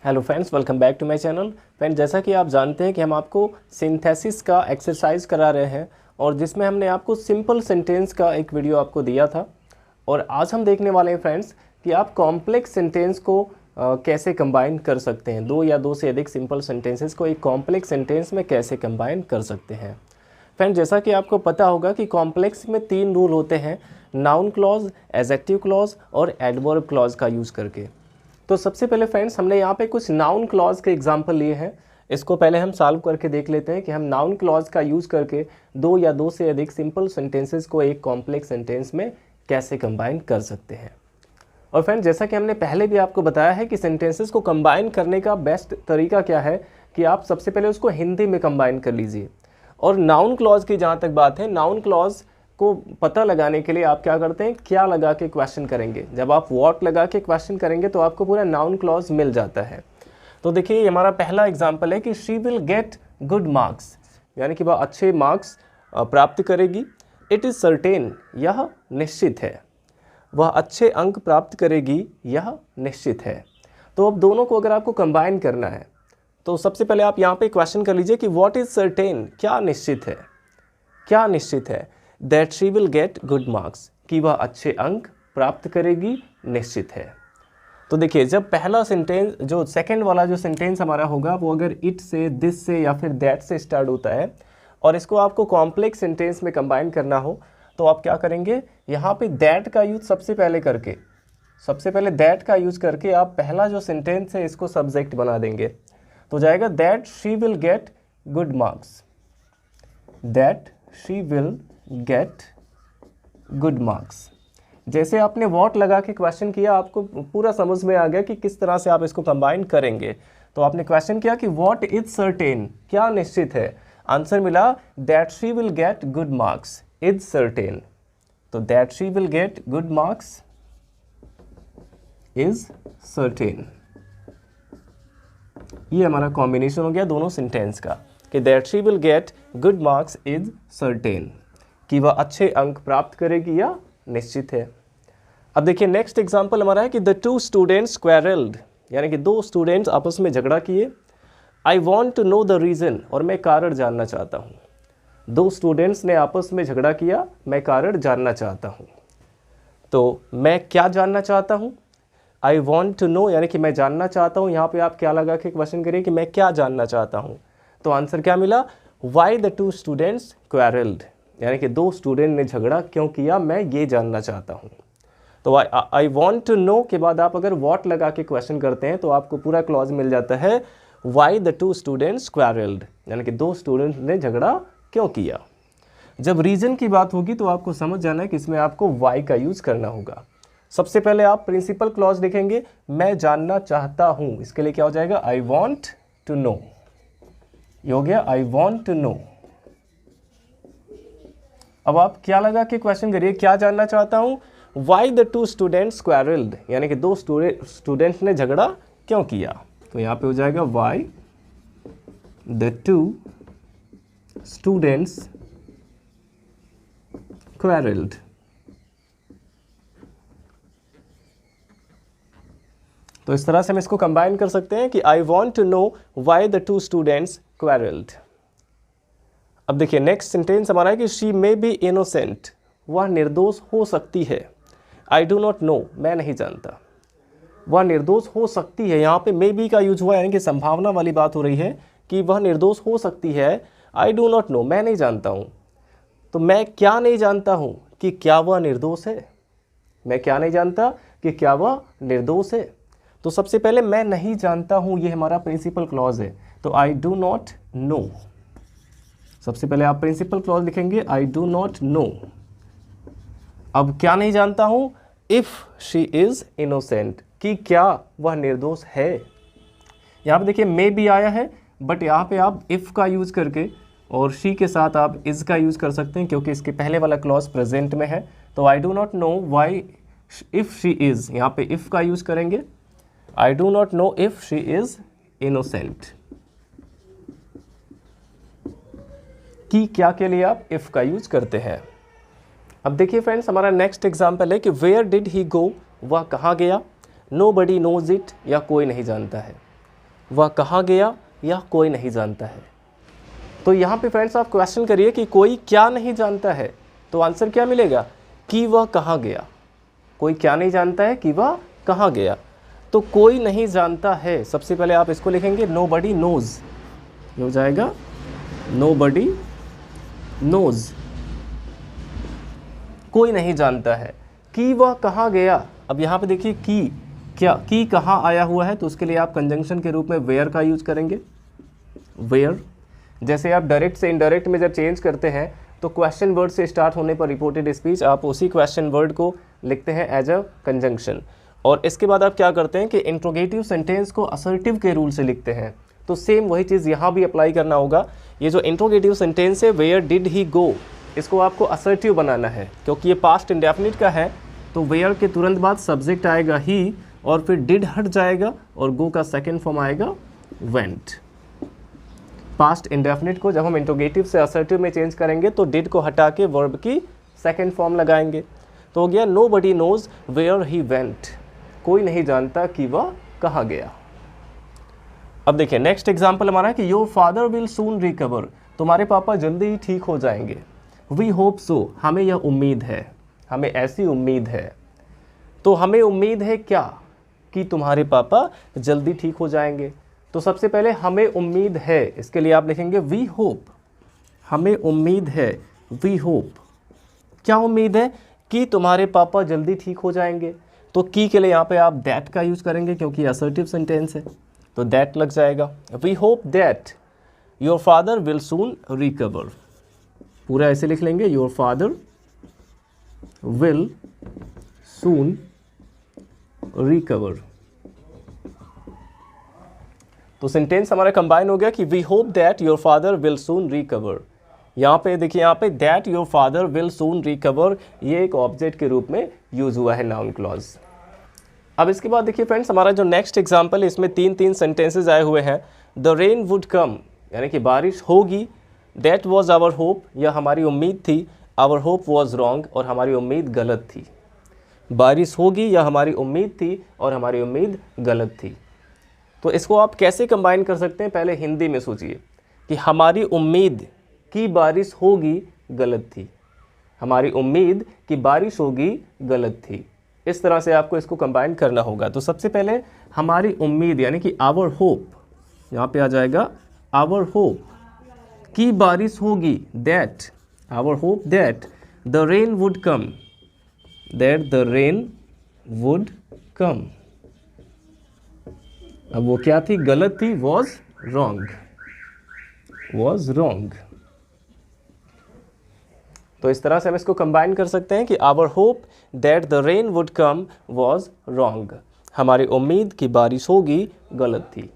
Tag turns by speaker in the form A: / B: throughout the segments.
A: Hello friends, welcome back to my channel. Friends, जैसा कि आप जानते हैं कि हम आपको सिंथेसिस का एक्सरसाइज करा रहे हैं और जिसमें हमने आपको सिंपल सेंटेंस का एक वीडियो आपको दिया था। और आज हम देखने वाले हैं फ्रेंड्स कि आप कॉम्प्लेक्स सेंटेंस को कैसे कंबाइन कर सकते हैं। दो या दो से अधिक सिंपल सेंटेंसेस को एक कॉम्प्लेक्स सेंटेंस में कैसे कंबाइन कर सकते हैं। फ्रेंड्स, जैसा कि आपको पता होगा कि कॉम्प्लेक्स में 3 रूल होते हैं, नाउन क्लॉज, एडजेक्टिव क्लॉज और एडवर्ब क्लॉज का यूज़ करके। तो सबसे पहले फ्रेंड्स हमने यहाँ पे कुछ नाउन क्लॉज के एग्जाम्पल लिए हैं। इसको पहले हम सॉल्व करके देख लेते हैं कि हम नाउन क्लॉज का यूज़ करके दो या दो से अधिक सिंपल सेंटेंसेस को एक कॉम्प्लेक्स सेंटेंस में कैसे कंबाइन कर सकते हैं। और फ्रेंड्स, जैसा कि हमने पहले भी आपको बताया है कि सेंटेंसेस को कंबाइन करने का बेस्ट तरीका क्या है कि आप सबसे पहले उसको हिंदी में कंबाइन कर लीजिए। और नाउन क्लॉज की जहाँ तक बात है, नाउन क्लॉज को पता लगाने के लिए आप क्या करते हैं, क्या लगा के क्वेश्चन करेंगे। जब आप व्हाट लगा के क्वेश्चन करेंगे तो आपको पूरा नाउन क्लॉज मिल जाता है। तो देखिए, ये हमारा पहला एग्जांपल है कि she will get good marks, यानी कि वह अच्छे मार्क्स प्राप्त करेगी। इट इज़ सर्टेन, यह निश्चित है। वह अच्छे अंक प्राप्त करेगी, यह निश्चित है। तो अब दोनों को अगर आपको कंबाइन करना है तो सबसे पहले आप यहाँ पे क्वेश्चन कर लीजिए कि व्हाट इज़ सर्टेन, क्या निश्चित है। क्या निश्चित है? That she will get good marks, कि वह अच्छे अंक प्राप्त करेगी, निश्चित है। तो देखिए, जब पहला सेंटेंस, जो सेकंड वाला जो सेंटेंस हमारा होगा, वो अगर इट से, दिस से या फिर दैट से स्टार्ट होता है और इसको आपको कॉम्प्लेक्स सेंटेंस में कंबाइन करना हो तो आप क्या करेंगे, यहाँ पे दैट का यूज़ सबसे पहले दैट का यूज़ करके आप पहला जो सेंटेंस है इसको सब्जेक्ट बना देंगे। तो जाएगा that she will get good marks, that she will get good marks. जैसे आपने व्हाट लगा के क्वेश्चन किया, आपको पूरा समझ में आ गया कि किस तरह से आप इसको कंबाइन करेंगे। तो आपने क्वेश्चन किया कि व्हाट इज सर्टेन, क्या निश्चित है। आंसर मिला that she will get good marks is certain. तो that she will get good marks is certain. ये हमारा कॉम्बिनेशन हो गया दोनों सेंटेंस का कि that she will get good marks is certain, कि वह अच्छे अंक प्राप्त करेगी या निश्चित है। अब देखिए, नेक्स्ट एग्जांपल हमारा है कि द टू स्टूडेंट्स क्वेरल्ड, यानी कि दो स्टूडेंट्स आपस में झगड़ा किए। I want to know the reason, और मैं कारण जानना चाहता हूँ। दो स्टूडेंट्स ने आपस में झगड़ा किया, मैं कारण जानना चाहता हूँ। तो मैं क्या जानना चाहता हूँ, आई वॉन्ट टू नो, यानी कि मैं जानना चाहता हूँ। यहाँ पे आप क्या लगा के क्वेश्चन करिए कि मैं क्या जानना चाहता हूँ। तो आंसर क्या मिला, वाई द टू स्टूडेंट्स क्वेरल्ड, यानी कि दो स्टूडेंट ने झगड़ा क्यों किया, मैं ये जानना चाहता हूँ। तो आई वॉन्ट टू नो के बाद आप अगर व्हाट लगा के क्वेश्चन करते हैं तो आपको पूरा क्लॉज मिल जाता है, वाई द टू स्टूडेंट्स क्वेरल्ड, यानी कि दो स्टूडेंट ने झगड़ा क्यों किया। जब रीजन की बात होगी तो आपको समझ जाना है कि इसमें आपको वाई का यूज करना होगा। सबसे पहले आप प्रिंसिपल क्लॉज लिखेंगे, मैं जानना चाहता हूँ। इसके लिए क्या हो जाएगा, आई वॉन्ट टू नो। ये हो गया आई वॉन्ट टू नो। अब आप क्या लगा के क्वेश्चन करिए, क्या जानना चाहता हूं, वाई द टू स्टूडेंट्स क्वेरल्ड, यानी कि दो स्टूडेंट्स ने झगड़ा क्यों किया। तो यहां पे हो जाएगा वाई द टू स्टूडेंट्स क्वेरल्ड। तो इस तरह से हम इसको कंबाइन कर सकते हैं कि I want to know why the two students quarrelled. अब देखिए, नेक्स्ट सेंटेंस हमारा है कि शी मे बी इनोसेंट, वह निर्दोष हो सकती है। आई डू नॉट नो, मैं नहीं जानता। वह निर्दोष हो सकती है, यहाँ पे मे बी का यूज हुआ है, यानी कि संभावना वाली बात हो रही है कि वह निर्दोष हो सकती है। आई डू नॉट नो, मैं नहीं जानता हूँ। तो मैं क्या नहीं जानता हूँ कि क्या वह निर्दोष है। मैं क्या नहीं जानता कि क्या वह निर्दोष है। तो सबसे पहले मैं नहीं जानता हूँ, ये हमारा प्रिंसिपल क्लॉज है। तो आई डू नॉट नो, सबसे पहले आप प्रिंसिपल क्लॉज लिखेंगे, आई डू नॉट नो। अब क्या नहीं जानता हूं, इफ शी इज इनोसेंट, कि क्या वह निर्दोष है। यहां पे देखिए मे बी आया है, बट यहां पे आप इफ का यूज करके और शी के साथ आप इज का यूज कर सकते हैं, क्योंकि इसके पहले वाला क्लॉज प्रेजेंट में है। तो I do not know why if she is, यहां पे इफ का यूज करेंगे, I do not know if she is innocent, कि क्या के लिए आप इफ का यूज करते हैं। अब देखिए फ्रेंड्स, हमारा नेक्स्ट एग्जांपल है कि वेयर डिड ही गो, वह कहाँ गया। नो बडी नोज इट, या कोई नहीं जानता है। वह कहाँ गया, यह कोई नहीं जानता है। तो यहाँ पे फ्रेंड्स आप क्वेश्चन करिए कि कोई क्या नहीं जानता है, तो आंसर क्या मिलेगा कि वह कहाँ गया। कोई क्या नहीं जानता है कि वह कहाँ गया, तो कोई नहीं जानता है, सबसे पहले आप इसको लिखेंगे नोबडी नोज, ये हो जाएगा नोबडी नोज, कोई नहीं जानता है। कि वह कहाँ गया, अब यहाँ पे देखिए कि क्या कि कहाँ आया हुआ है, तो उसके लिए आप कंजंक्शन के रूप में वेयर का यूज करेंगे। वेयर, जैसे आप डायरेक्ट से इनडायरेक्ट में जब चेंज करते हैं तो क्वेश्चन वर्ड से स्टार्ट होने पर रिपोर्टेड स्पीच आप उसी क्वेश्चन वर्ड को लिखते हैं एज अ कंजंक्शन। और इसके बाद आप क्या करते हैं कि इंट्रोगेटिव सेंटेंस को असर्टिव के रूल से लिखते हैं। तो सेम वही चीज़ यहाँ भी अप्लाई करना होगा। ये जो इंट्रोगेटिव सेंटेंस है वेयर डिड ही गो, इसको आपको असर्टिव बनाना है क्योंकि ये पास्ट इंडेफिनिट का है। तो वेयर के तुरंत बाद सब्जेक्ट आएगा ही और फिर डिड हट जाएगा और गो का सेकेंड फॉर्म आएगा वेंट। पास्ट इंडेफिनिट को जब हम इंट्रोगेटिव से असर्टिव में चेंज करेंगे तो डिड को हटा के वर्ब की सेकेंड फॉर्म लगाएंगे। तो हो गया nobody knows where he went, कोई नहीं जानता कि वह कहाँ गया। अब देखिए नेक्स्ट एग्जाम्पल हमारा है कि your father will soon recover, तुम्हारे पापा जल्दी ही ठीक हो जाएंगे। वी होप सो, हमें यह उम्मीद है, हमें ऐसी उम्मीद है। तो हमें उम्मीद है क्या कि तुम्हारे पापा जल्दी ठीक हो जाएंगे। तो सबसे पहले हमें उम्मीद है, इसके लिए आप लिखेंगे वी होप, हमें उम्मीद है, वी होप। क्या उम्मीद है कि तुम्हारे पापा जल्दी ठीक हो जाएंगे। तो की के लिए यहाँ पे आप दैट का यूज करेंगे क्योंकि असर्टिव सेंटेंस है, तो दैट लग जाएगा। We hope that your father will soon recover, पूरा ऐसे लिख लेंगे your father will soon recover. तो सेंटेंस हमारा कंबाइन हो गया कि we hope that your father will soon recover. यहाँ पे देखिए, यहाँ पे that your father will soon recover ये एक ऑब्जेक्ट के रूप में यूज हुआ है नाउन क्लॉज। अब इसके बाद देखिए फ्रेंड्स हमारा जो नेक्स्ट एग्जाम्पल है इसमें तीन सेंटेंसेज आए हुए हैं। द रेन वुड कम, यानी कि बारिश होगी। दैट वॉज आवर होप, यह हमारी उम्मीद थी। आवर होप वॉज रॉन्ग, और हमारी उम्मीद गलत थी। बारिश होगी यह हमारी उम्मीद थी और हमारी उम्मीद गलत थी। तो इसको आप कैसे कंबाइन कर सकते हैं, पहले हिंदी में सोचिए कि हमारी उम्मीद कि बारिश होगी गलत थी, हमारी उम्मीद कि बारिश होगी गलत थी। इस तरह से आपको इसको कंबाइन करना होगा। तो सबसे पहले हमारी उम्मीद यानी कि आवर होप, यहाँ पे आ जाएगा आवर होप कि बारिश होगी। That our hope that the rain would come, that the rain would come. अब वो क्या थी, गलत थी, वॉज रॉन्ग, वॉज रॉन्ग। तो इस तरह से हम इसको कंबाइन कर सकते हैं कि our hope that the rain would come was wrong, हमारी उम्मीद कि बारिश होगी गलत थी।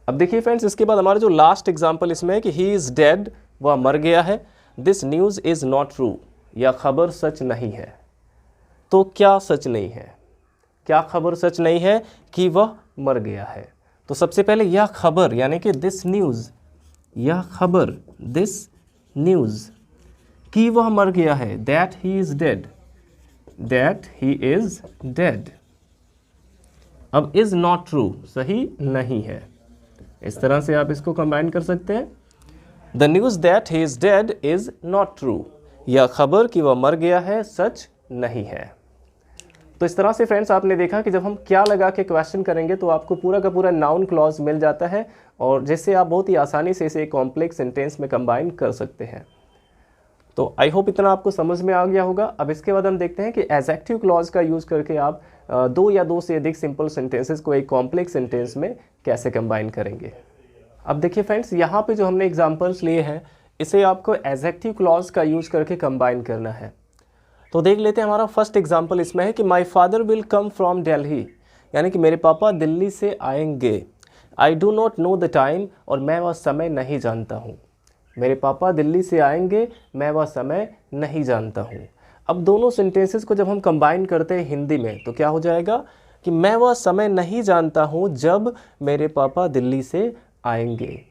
A: अब देखिए फ्रेंड्स इसके बाद हमारा जो लास्ट एग्जाम्पल इसमें है कि ही इज़ डेड, वह मर गया है। This news is not true, यह खबर सच नहीं है। तो क्या सच नहीं है, क्या खबर सच नहीं है कि वह मर गया है। तो सबसे पहले यह खबर यानी कि दिस न्यूज़, यह खबर दिस न्यूज़ कि वह मर गया है। That he is dead, that he is dead. अब इज़ नॉट ट्रू, सही नहीं है। इस तरह से आप इसको कंबाइन कर सकते हैं। The news that he is dead is not true, यह खबर कि वह मर गया है सच नहीं है। तो इस तरह से फ्रेंड्स आपने देखा कि जब हम क्या लगा के क्वेश्चन करेंगे तो आपको पूरा का पूरा नाउन क्लॉज मिल जाता है और जिससे आप बहुत ही आसानी से इसे एक कॉम्प्लेक्स सेंटेंस में कंबाइन कर सकते हैं। तो आई होप इतना आपको समझ में आ गया होगा। अब इसके बाद हम देखते हैं कि एडजेक्टिव क्लॉज का यूज़ करके आप दो या दो से अधिक सिंपल सेंटेंसेस को एक कॉम्प्लेक्स सेंटेंस में कैसे कंबाइन करेंगे। अब देखिए फ्रेंड्स यहाँ पे जो हमने एग्जांपल्स लिए हैं इसे आपको एडजेक्टिव क्लॉज का यूज़ करके कंबाइन करना है। तो देख लेते हैं हमारा फर्स्ट एग्जांपल इसमें है कि my father will come from Delhi, यानी कि मेरे पापा दिल्ली से आएंगे। I do not know the time, और मैं वह समय नहीं जानता हूँ। मेरे पापा दिल्ली से आएंगे, मैं वह समय नहीं जानता हूँ। अब दोनों सेंटेंसेस को जब हम कंबाइन करते हैं हिंदी में तो क्या हो जाएगा कि मैं वह समय नहीं जानता हूँ जब मेरे पापा दिल्ली से आएंगे।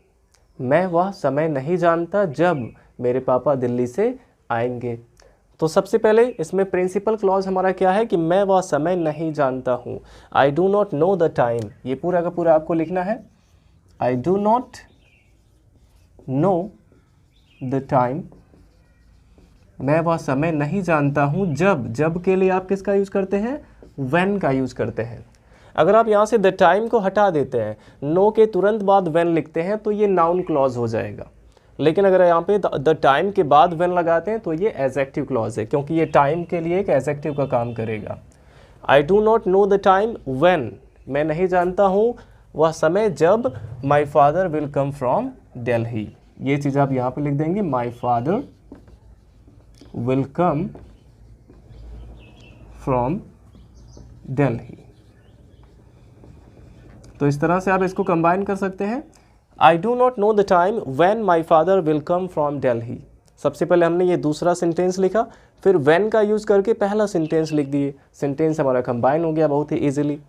A: मैं वह समय नहीं जानता जब मेरे पापा दिल्ली से आएंगे। तो सबसे पहले इसमें प्रिंसिपल क्लॉज हमारा क्या है कि मैं वह समय नहीं जानता हूँ। I do not know the time, ये पूरा का पूरा आपको लिखना है। I do not know the time, मैं वह समय नहीं जानता हूँ। जब के लिए आप किसका यूज़ करते हैं? व्हेन का यूज़ करते हैं। अगर आप यहाँ से द टाइम को हटा देते हैं, नो के तुरंत बाद व्हेन लिखते हैं तो ये नाउन क्लॉज हो जाएगा। लेकिन अगर यहाँ पे द टाइम के बाद व्हेन लगाते हैं तो ये एडजेक्टिव क्लॉज है, क्योंकि ये टाइम के लिए एक एडजेक्टिव का काम करेगा। I do not know the time when, मैं नहीं जानता हूँ वह समय जब my father will come from Delhi. ये चीज़ आप यहाँ पे लिख देंगे, my father will come from Delhi. तो इस तरह से आप इसको कंबाइन कर सकते हैं। I do not know the time when my father will come from Delhi. सबसे पहले हमने ये दूसरा सेंटेंस लिखा, फिर व्हेन का यूज़ करके पहला सेंटेंस लिख दिए। सेंटेंस हमारा कंबाइन हो गया बहुत ही ईजिली।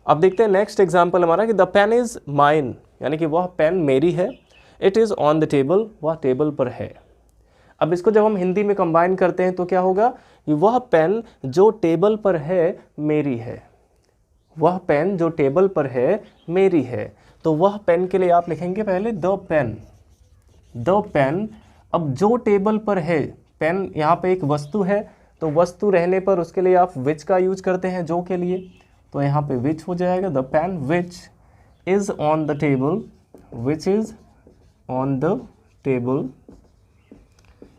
A: अब देखते हैं नेक्स्ट एग्जाम्पल हमारा कि द पेन इज़ माइन, यानी कि वह पेन मेरी है। It is on the table, वह टेबल पर है। अब इसको जब हम हिंदी में कंबाइन करते हैं तो क्या होगा कि वह पेन जो टेबल पर है मेरी है। वह पेन जो टेबल पर है मेरी है। तो वह पेन के लिए आप लिखेंगे पहले द पेन, द पेन। अब जो टेबल पर है, पेन यहाँ पे एक वस्तु है, तो वस्तु रहने पर उसके लिए आप विच का यूज करते हैं जो के लिए, तो यहाँ पे विच हो जाएगा। The pen which is on the table, which is on the table,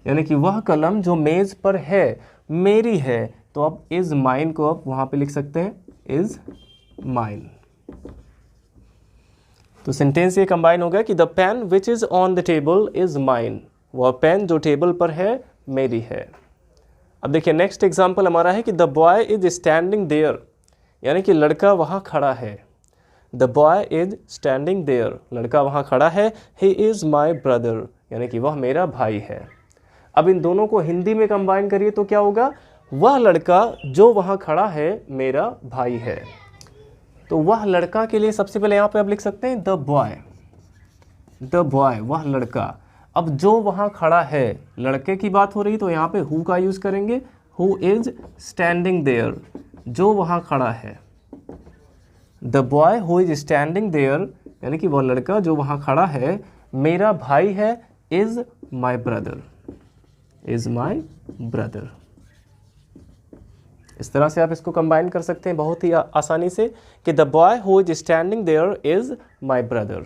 A: यानी कि वह कलम जो मेज़ पर है मेरी है। तो आप इज़ माइन को आप वहाँ पे लिख सकते हैं, इज़ माइन। तो सेंटेंस ये कंबाइन हो गया कि the pen which is on the table is mine, वह पेन जो टेबल पर है मेरी है। अब देखिए नेक्स्ट एग्जाम्पल हमारा है कि the boy is standing there, यानी कि लड़का वहाँ खड़ा है। The boy is standing there, लड़का वहाँ खड़ा है। ही इज़ माई ब्रदर, यानी कि वह मेरा भाई है। अब इन दोनों को हिंदी में कंबाइन करिए तो क्या होगा, वह लड़का जो वहाँ खड़ा है मेरा भाई है। तो वह लड़का के लिए सबसे पहले यहाँ पे आप लिख सकते हैं द बॉय, द बॉय, वह लड़का। अब जो वहाँ खड़ा है, लड़के की बात हो रही तो यहाँ पे हु का यूज़ करेंगे, हु इज स्टैंडिंग देयर, जो वहाँ खड़ा है। The boy who is standing there, यानी कि वह लड़का जो वहाँ खड़ा है मेरा भाई है। Is my brother, is my brother. इस तरह से आप इसको कंबाइन कर सकते हैं बहुत ही आसानी से कि the boy who is standing there is my brother.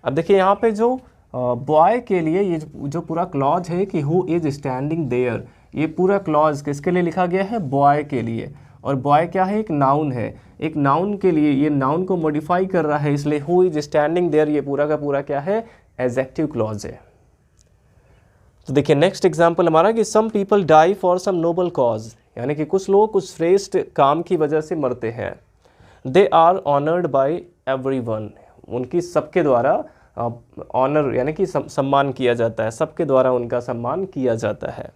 A: अब देखिए यहाँ पे जो बॉय के लिए ये जो पूरा क्लॉज है कि हु इज स्टैंडिंग देयर, ये पूरा क्लॉज किसके लिए लिखा गया है? बॉय के लिए। और बॉय क्या है? एक नाउन है। एक नाउन के लिए ये नाउन को मॉडिफाई कर रहा है, इसलिए हु इज स्टैंडिंग देयर ये पूरा का पूरा क्या है? एडजेक्टिव क्लॉज है। तो देखिए नेक्स्ट एग्जाम्पल हमारा कि some people die for some noble cause, यानी कि कुछ लोग कुछ श्रेष्ठ काम की वजह से मरते हैं। They are honoured by everyone, उनकी सबके द्वारा ऑनर यानी कि सम्मान किया जाता है, सबके द्वारा उनका सम्मान किया जाता है।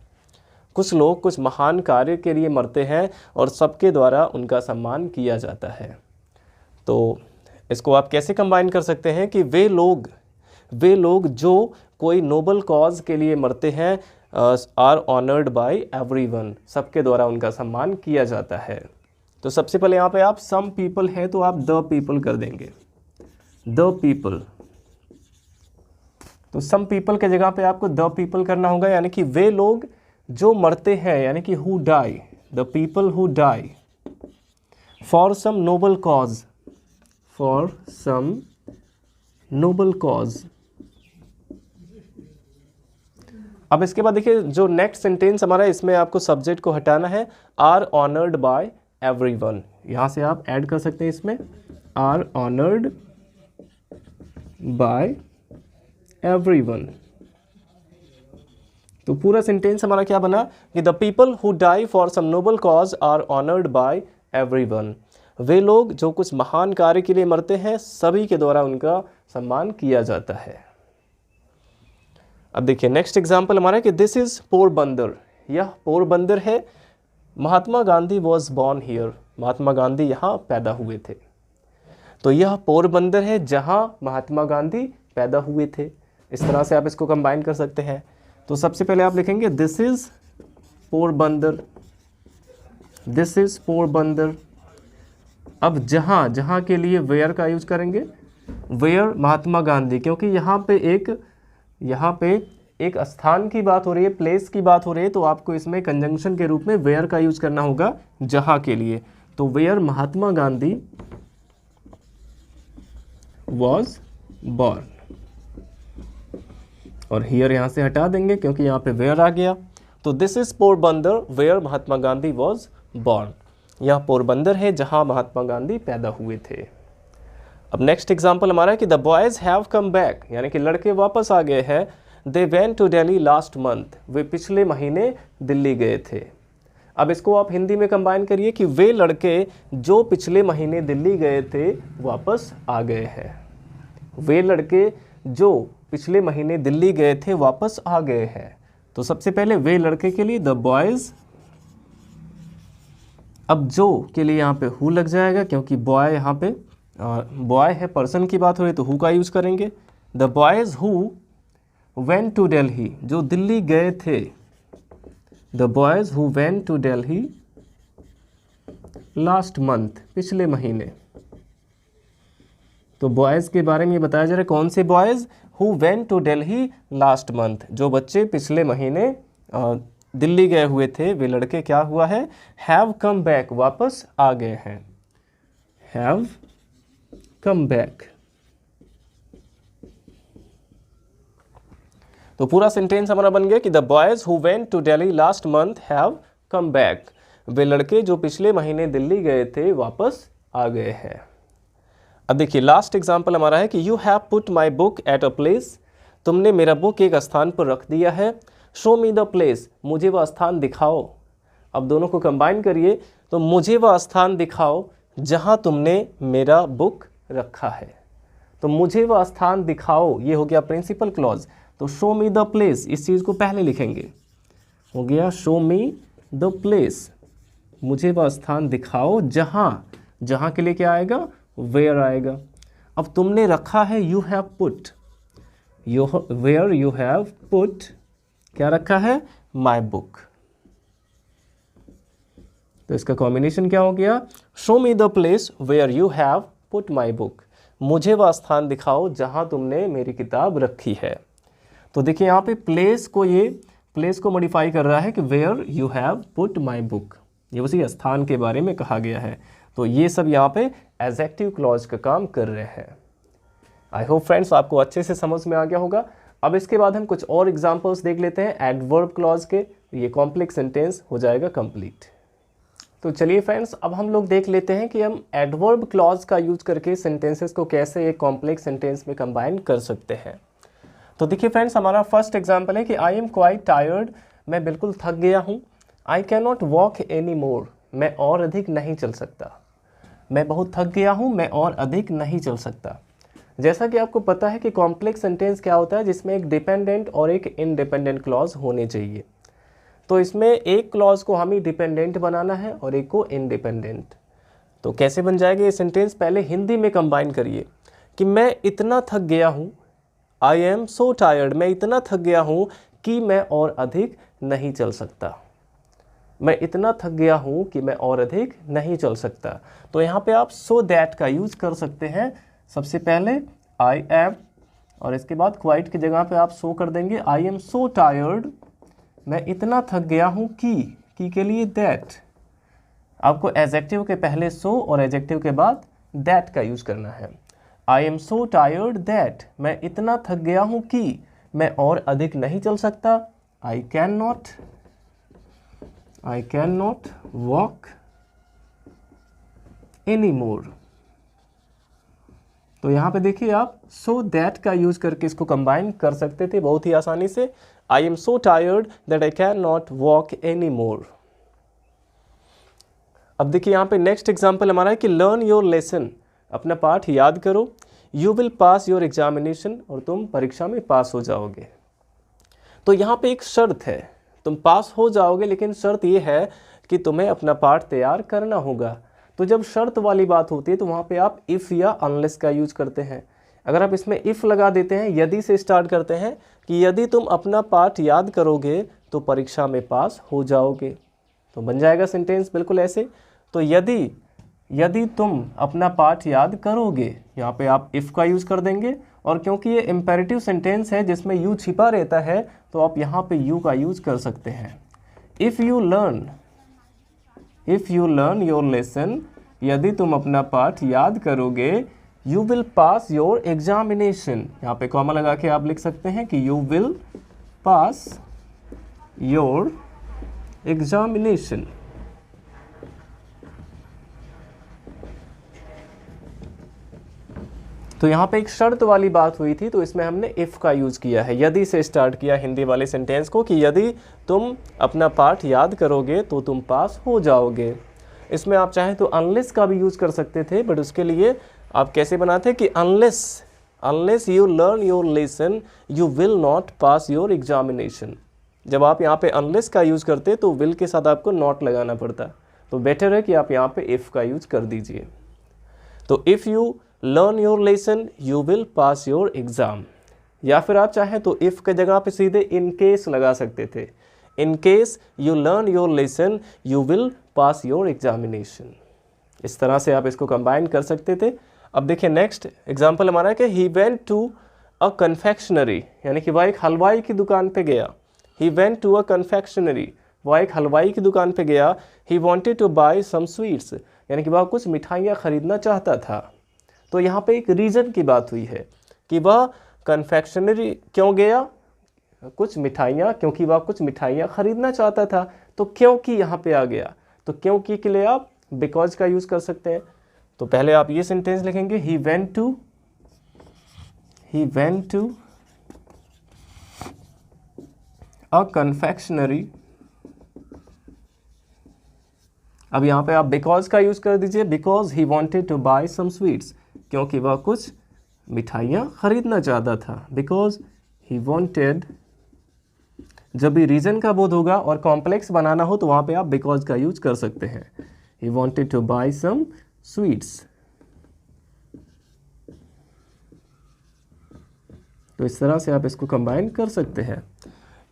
A: कुछ लोग कुछ महान कार्य के लिए मरते हैं और सबके द्वारा उनका सम्मान किया जाता है। तो इसको आप कैसे कंबाइन कर सकते हैं कि वे लोग जो कोई नोबल कॉज के लिए मरते हैं आर ऑनर्ड बाय एवरीवन, सबके द्वारा उनका सम्मान किया जाता है। तो सबसे पहले यहाँ पे आप सम पीपल है तो आप द पीपल कर देंगे, द पीपल। तो सम पीपल के जगह पे आपको द पीपल करना होगा, यानी कि वे लोग जो मरते हैं, यानी कि who die, the people who die for some noble cause, for some noble cause. अब इसके बाद देखिए जो नेक्स्ट सेंटेंस हमारा है, इसमें आपको सब्जेक्ट को हटाना है, आर ऑनर्ड बाय एवरीवन। यहाँ से आप ऐड कर सकते हैं इसमें आर ऑनर्ड बाय एवरीवन। तो पूरा सेंटेंस हमारा क्या बना कि the people who die for some noble cause are honoured by everyone, वे लोग जो कुछ महान कार्य के लिए मरते हैं सभी के द्वारा उनका सम्मान किया जाता है। अब देखिए नेक्स्ट एग्जाम्पल हमारा कि दिस इज पोरबंदर, यह पोरबंदर है। महात्मा Gandhi was born here, Mahatma Gandhi यहाँ पैदा हुए थे। तो यह पोरबंदर है जहाँ महात्मा गांधी पैदा हुए थे। इस तरह से आप इसको कंबाइन कर सकते हैं। तो सबसे पहले आप लिखेंगे this is Porbandar, this is Porbandar. अब जहाँ, जहाँ के लिए वेयर का यूज करेंगे, वेयर महात्मा गांधी, क्योंकि यहाँ पे एक स्थान की बात हो रही है, प्लेस की बात हो रही है, तो आपको इसमें कंजंक्शन के रूप में वेयर का यूज करना होगा जहाँ के लिए। तो where Mahatma Gandhi was born, और हियर यहाँ से हटा देंगे क्योंकि यहाँ पे वेयर आ गया। तो this is Porbandar where Mahatma Gandhi was born. यह पोरबंदर है जहाँ महात्मा गांधी पैदा हुए थे। अब नेक्स्ट एग्जाम्पल हमारा है कि the boys have come back, यानी कि लड़के वापस आ गए हैं। They went to Delhi last month, वे पिछले महीने दिल्ली गए थे। अब इसको आप हिंदी में कंबाइन करिए कि वे लड़के जो पिछले महीने दिल्ली गए थे वापस आ गए हैं। वे लड़के जो पिछले महीने दिल्ली गए थे वापस आ गए हैं। तो सबसे पहले वे लड़के के लिए द बॉयज़, अब जो के लिए यहाँ पे हु लग जाएगा क्योंकि बॉय यहाँ पे बॉय है, पर्सन की बात हो रही है तो हु का यूज़ करेंगे। The boys who went to Delhi, जो दिल्ली गए थे। The boys who went to Delhi last month, पिछले महीने। तो बॉयज़ के बारे में बताया जा रहा है, कौन से boys? Who went to Delhi last month, जो बच्चे पिछले महीने दिल्ली गए हुए थे, वे लड़के क्या हुआ है? हैव कम बैक, वापस आ गए हैं। Have come back. तो पूरा सेंटेंस हमारा बन गया कि the boys who went to Delhi last month have come back, वे लड़के जो पिछले महीने दिल्ली गए थे वापस आ गए हैं। अब देखिए लास्ट एग्जाम्पल हमारा है कि you have put my book at a place, तुमने मेरा बुक एक स्थान पर रख दिया है। शो मी द प्लेस, मुझे वह स्थान दिखाओ। अब दोनों को कंबाइन करिए, तो मुझे वह स्थान दिखाओ जहाँ तुमने मेरा बुक रखा है। तो मुझे वह स्थान दिखाओ, ये हो गया प्रिंसिपल क्लॉज। तो शो मी द प्लेस, इस चीज़ को पहले लिखेंगे, हो गया शो मी द प्लेस, मुझे वह स्थान दिखाओ जहाँ, जहाँ के लिए क्या आएगा? वेयर आएगा। अब तुमने रखा है you have put, where you have put, क्या रखा है? My book. तो इसका कॉम्बिनेशन क्या हो गया? Show me the place where you have put my book, मुझे वह स्थान दिखाओ जहाँ तुमने मेरी किताब रखी है। तो देखिए यहाँ पे प्लेस को मॉडिफाई कर रहा है कि where you have put my book, ये उसी स्थान के बारे में कहा गया है। तो ये सब यहाँ पे एडजेक्टिव क्लॉज का काम कर रहे हैं। आई होप फ्रेंड्स आपको अच्छे से समझ में आ गया होगा। अब इसके बाद हम कुछ और एग्जांपल्स देख लेते हैं एडवर्ब क्लॉज के, ये कॉम्प्लेक्स सेंटेंस हो जाएगा कंप्लीट। तो चलिए फ्रेंड्स, अब हम लोग देख लेते हैं कि हम एडवर्ब क्लॉज का यूज करके सेंटेंसेस को कैसे एक कॉम्प्लेक्स सेंटेंस में कंबाइन कर सकते हैं। तो देखिए फ्रेंड्स, हमारा फर्स्ट एग्जाम्पल है कि आई एम क्वाइट टायर्ड, मैं बिल्कुल थक गया हूँ। I can not walk any more, मैं और अधिक नहीं चल सकता। मैं बहुत थक गया हूँ, मैं और अधिक नहीं चल सकता। जैसा कि आपको पता है कि कॉम्प्लेक्स सेंटेंस क्या होता है, जिसमें एक डिपेंडेंट और एक इंडिपेंडेंट क्लॉज होने चाहिए। तो इसमें एक क्लॉज को हमें डिपेंडेंट बनाना है और एक को इंडिपेंडेंट। तो कैसे बन जाएगा ये सेंटेंस? पहले हिंदी में कंबाइन करिए कि मैं इतना थक गया हूँ, आई एम सो टायर्ड, मैं इतना थक गया हूँ कि मैं और अधिक नहीं चल सकता। मैं इतना थक गया हूँ कि मैं और अधिक नहीं चल सकता। तो यहाँ पे आप सो दैट का यूज़ कर सकते हैं। सबसे पहले आई एम, और इसके बाद क्वाइट की जगह पे आप सो कर देंगे। आई एम सो टायर्ड, मैं इतना थक गया हूँ कि के लिए दैट। आपको एडजेक्टिव के पहले सो और एडजेक्टिव के बाद दैट का यूज़ करना है। I am so tired that, मैं इतना थक गया हूँ कि मैं और अधिक नहीं चल सकता। I can not walk any more. तो यहाँ पे देखिए आप सो दैट का यूज करके इसको कंबाइन कर सकते थे बहुत ही आसानी से। I am so tired that I can not walk any more. अब देखिए यहाँ पे नेक्स्ट एग्जाम्पल हमारा है कि लर्न योर लेसन, अपना पाठ याद करो। You will pass your examination, और तुम परीक्षा में पास हो जाओगे। तो यहाँ पे एक शर्त है, तुम पास हो जाओगे, लेकिन शर्त ये है कि तुम्हें अपना पाठ तैयार करना होगा। तो जब शर्त वाली बात होती है तो वहाँ पे आप इफ़ या अनलेस का यूज करते हैं। अगर आप इसमें इफ़ लगा देते हैं, यदि से स्टार्ट करते हैं कि यदि तुम अपना पाठ याद करोगे तो परीक्षा में पास हो जाओगे। तो बन जाएगा सेंटेंस बिल्कुल ऐसे। तो यदि तुम अपना पाठ याद करोगे, यहाँ पे आप इफ़ का यूज़ कर देंगे, और क्योंकि ये इम्पेरेटिव सेंटेंस है जिसमें यू छिपा रहता है तो आप यहाँ पे यू का यूज़ कर सकते हैं। If you learn your lesson, यदि तुम अपना पाठ याद करोगे, you will pass your examination. यहाँ पे कॉमा लगा के आप लिख सकते हैं कि you will pass your examination. तो यहाँ पे एक शर्त वाली बात हुई थी, तो इसमें हमने इफ़ का यूज़ किया है, यदि से स्टार्ट किया हिंदी वाले सेंटेंस को, कि यदि तुम अपना पाठ याद करोगे तो तुम पास हो जाओगे। इसमें आप चाहें तो अनलेस का भी यूज़ कर सकते थे, बट उसके लिए आप कैसे बनाते कि unless you learn your lesson you will not pass your examination. जब आप यहाँ पे अनलेस का यूज़ करते तो विल के साथ आपको नॉट लगाना पड़ता, तो बेटर है कि आप यहाँ पे इफ़ का यूज़ कर दीजिए। तो if you learn your lesson you will pass your exam, या फिर आप चाहें तो इफ़ के जगह पे सीधे इन केस लगा सकते थे, in case you learn your lesson you will pass your examination. इस तरह से आप इसको कंबाइन कर सकते थे। अब देखिए नेक्स्ट एग्जाम्पल हमारा है कि he went to a confectionery, यानी कि वह एक हलवाई की दुकान पे गया। He went to a confectionery, वह एक हलवाई की दुकान पे गया। He wanted to buy some sweets, यानी कि वह कुछ मिठाइयाँ ख़रीदना चाहता था। तो यहाँ पे एक रीज़न की बात हुई है कि वह कन्फेक्शनरी क्यों गया, कुछ मिठाइयाँ, क्योंकि वह कुछ मिठाइयाँ ख़रीदना चाहता था। तो क्योंकि यहाँ पे आ गया, तो क्योंकि के लिए आप बिकॉज का यूज़ कर सकते हैं। तो पहले आप ये सेंटेंस लिखेंगे, he went to a confectionery. अब यहाँ पे आप बिकॉज का यूज़ कर दीजिए, because he wanted to buy some sweets, क्योंकि वह कुछ मिठाइयाँ ख़रीदना चाहता था। बिकॉज ही वॉन्टेड, जब भी रीज़न का बोध होगा और कॉम्प्लेक्स बनाना हो तो वहाँ पे आप बिकॉज का यूज कर सकते हैं। He wanted to buy some sweets. तो इस तरह से आप इसको कंबाइन कर सकते हैं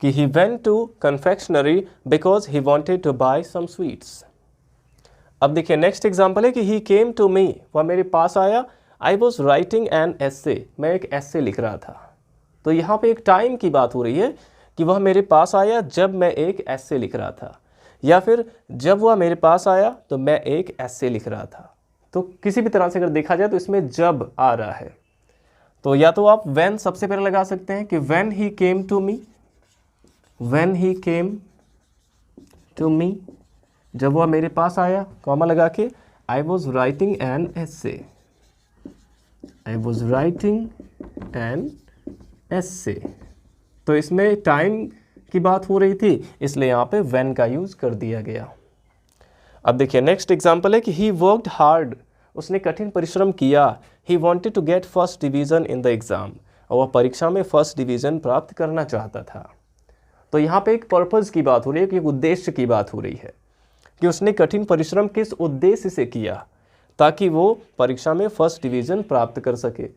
A: कि he went to confectionery because he wanted to buy some sweets. अब देखिए नेक्स्ट एग्जाम्पल है कि ही केम टू मी, वह मेरे पास आया। आई वॉज राइटिंग एन एस्से, मैं एक एस्से लिख रहा था। तो यहाँ पे एक टाइम की बात हो रही है कि वह मेरे पास आया जब मैं एक एस्से लिख रहा था, या फिर जब वह मेरे पास आया तो मैं एक एस्से लिख रहा था। तो किसी भी तरह से अगर देखा जाए तो इसमें जब आ रहा है, तो या तो आप व्हेन सबसे पहले लगा सकते हैं कि when he came to me, when he came to me, जब वह मेरे पास आया, कॉमा लगा के I was writing an essay, I was writing an essay. तो इसमें टाइम की बात हो रही थी, इसलिए यहाँ पे व्हेन का यूज़ कर दिया गया। अब देखिए नेक्स्ट एग्जाम्पल है कि ही वर्कड हार्ड, उसने कठिन परिश्रम किया। He wanted to get first division in the exam, और वह परीक्षा में फर्स्ट डिवीज़न प्राप्त करना चाहता था। तो यहाँ पे एक पर्पज़ की बात हो रही है कि एक उद्देश्य की बात हो रही है कि उसने कठिन परिश्रम किस उद्देश्य से किया, ताकि वो परीक्षा में फर्स्ट डिवीज़न प्राप्त कर सके।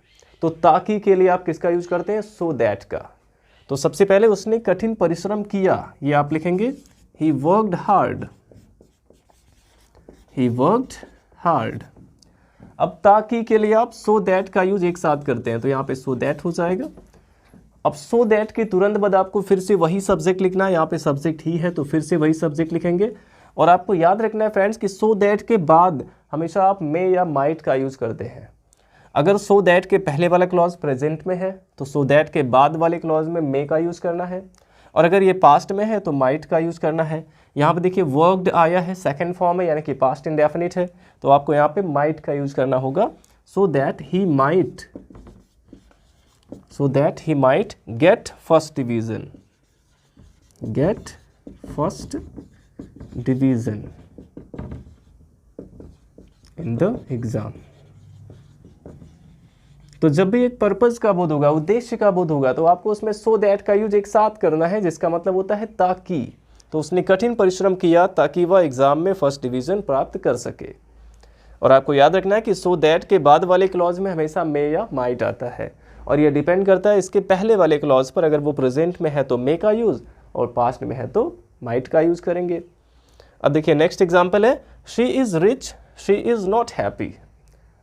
A: तो ताकि के लिए आप किसका यूज़ करते हैं, सो दैट का। तो सबसे पहले उसने कठिन परिश्रम किया, ये आप लिखेंगे he worked hard, he worked hard. अब ताकि के लिए आप सो दैट का यूज एक साथ करते हैं, तो यहाँ पे सो दैट हो जाएगा। अब सो दैट के तुरंत बाद आपको फिर से वही सब्जेक्ट लिखना है, यहाँ पे सब्जेक्ट ही है तो फिर से वही सब्जेक्ट लिखेंगे। और आपको याद रखना है फ्रेंड्स कि सो दैट के बाद हमेशा आप मे या माइट का यूज़ करते हैं। अगर सो दैट के पहले वाला क्लॉज प्रेजेंट में है तो सो दैट के बाद वाले क्लॉज में मे का यूज़ करना है, और अगर ये पास्ट में है तो माइट का यूज़ करना है। यहाँ पे देखिए वर्कड आया है सेकंड फॉर्म में, यानी कि पास्ट इंडेफिनिट है, तो आपको यहाँ पे माइट का यूज़ करना होगा। So that he might get first division, gate first division in the exam. तो जब भी एक पर्पज़ का बोध होगा, उद्देश्य का बोध होगा, तो आपको उसमें सो दैट का यूज एक साथ करना है, जिसका मतलब होता है ताकि। तो उसने कठिन परिश्रम किया ताकि वह एग्ज़ाम में फर्स्ट डिवीज़न प्राप्त कर सके। और आपको याद रखना है कि सो दैट के बाद वाले क्लॉज में हमेशा मे या माइट आता है, और ये डिपेंड करता है इसके पहले वाले क्लॉज पर। अगर वो प्रेजेंट में है तो मे का यूज़, और पास्ट में है तो माइट का यूज़ करेंगे। अब देखिए नेक्स्ट एग्जाम्पल है, she is rich, she is not happy.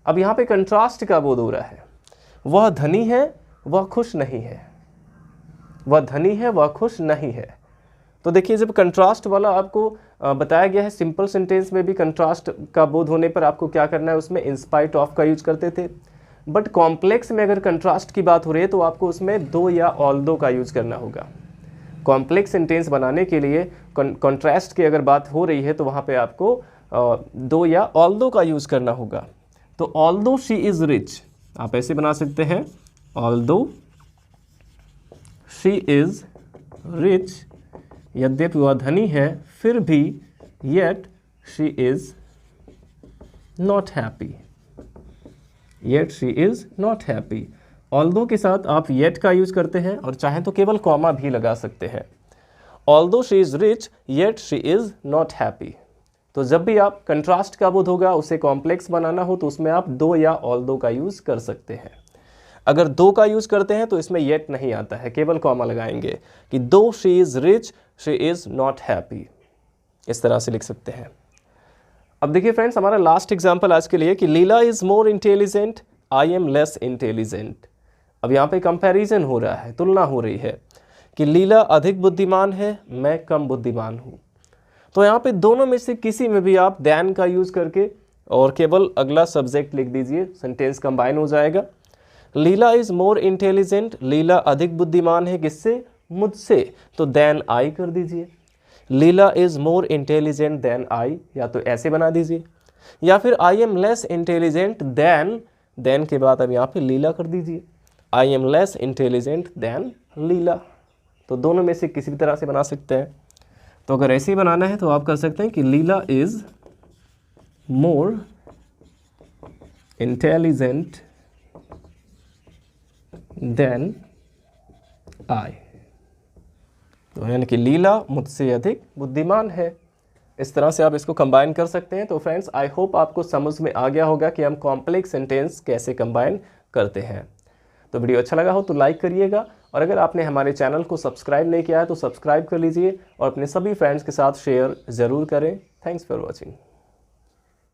A: अब यहाँ पे कंट्रास्ट का बोध हो रहा है, वह धनी है, वह खुश नहीं है, वह धनी है, वह खुश नहीं है। तो देखिए जब कंट्रास्ट वाला आपको बताया गया है, सिंपल सेंटेंस में भी कंट्रास्ट का बोध होने पर आपको क्या करना है, उसमें इन स्पाइट ऑफ का यूज करते थे। बट कॉम्प्लेक्स में अगर कंट्रास्ट की बात हो रही है तो आपको उसमें दो या ऑल्दो का यूज करना होगा। कॉम्प्लेक्स सेंटेंस बनाने के लिए कॉन्ट्रास्ट की अगर बात हो रही है तो वहाँ पे आपको दो या ऑल्दो का यूज करना होगा। तो ऑल्दो शी इज़ रिच, आप ऐसे बना सकते हैं, ऑल्दो शी इज़ रिच, यद्यपि वह धनी है, फिर भी yet she is not happy, yet she is not happy. Although के साथ आप येट का यूज़ करते हैं और चाहें तो केवल कॉमा भी लगा सकते हैं। Although she is rich yet she is not happy. तो जब भी आप कंट्रास्ट का बोध होगा, उसे कॉम्प्लेक्स बनाना हो तो उसमें आप दो या ऑल्दो का यूज़ कर सकते हैं। अगर दो का यूज़ करते हैं तो इसमें येट नहीं आता है, केवल कॉमा लगाएंगे कि दो she is rich she is not happy, इस तरह से लिख सकते हैं। अब देखिए फ्रेंड्स, हमारा लास्ट एग्जाम्पल आज के लिए कि Leela is more intelligent, I am less intelligent. अब यहाँ पे कंपैरिजन हो रहा है, तुलना हो रही है कि लीला अधिक बुद्धिमान है, मैं कम बुद्धिमान हूँ। तो यहाँ पे दोनों में से किसी में भी आप दैन का यूज़ करके और केवल अगला सब्जेक्ट लिख दीजिए, सेंटेंस कंबाइन हो जाएगा। लीला इज़ मोर इंटेलिजेंट, लीला अधिक बुद्धिमान है किससे, मुझसे, तो देन आई कर दीजिए। Leela is more intelligent than I, या तो ऐसे बना दीजिए, या फिर I am less intelligent than के बाद अब यहाँ पे लीला कर दीजिए, I am less intelligent than Leela. तो दोनों में से किसी भी तरह से बना सकते हैं। तो अगर ऐसे ही बनाना है तो आप कर सकते हैं कि Leela is more intelligent than I, तो यानी कि लीला मुझसे अधिक बुद्धिमान है। इस तरह से आप इसको कंबाइन कर सकते हैं। तो फ्रेंड्स, आई होप आपको समझ में आ गया होगा कि हम कॉम्प्लेक्स सेंटेंस कैसे कंबाइन करते हैं। तो वीडियो अच्छा लगा हो तो लाइक करिएगा, और अगर आपने हमारे चैनल को सब्सक्राइब नहीं किया है तो सब्सक्राइब कर लीजिए और अपने सभी फ्रेंड्स के साथ शेयर ज़रूर करें। Thanks for watching.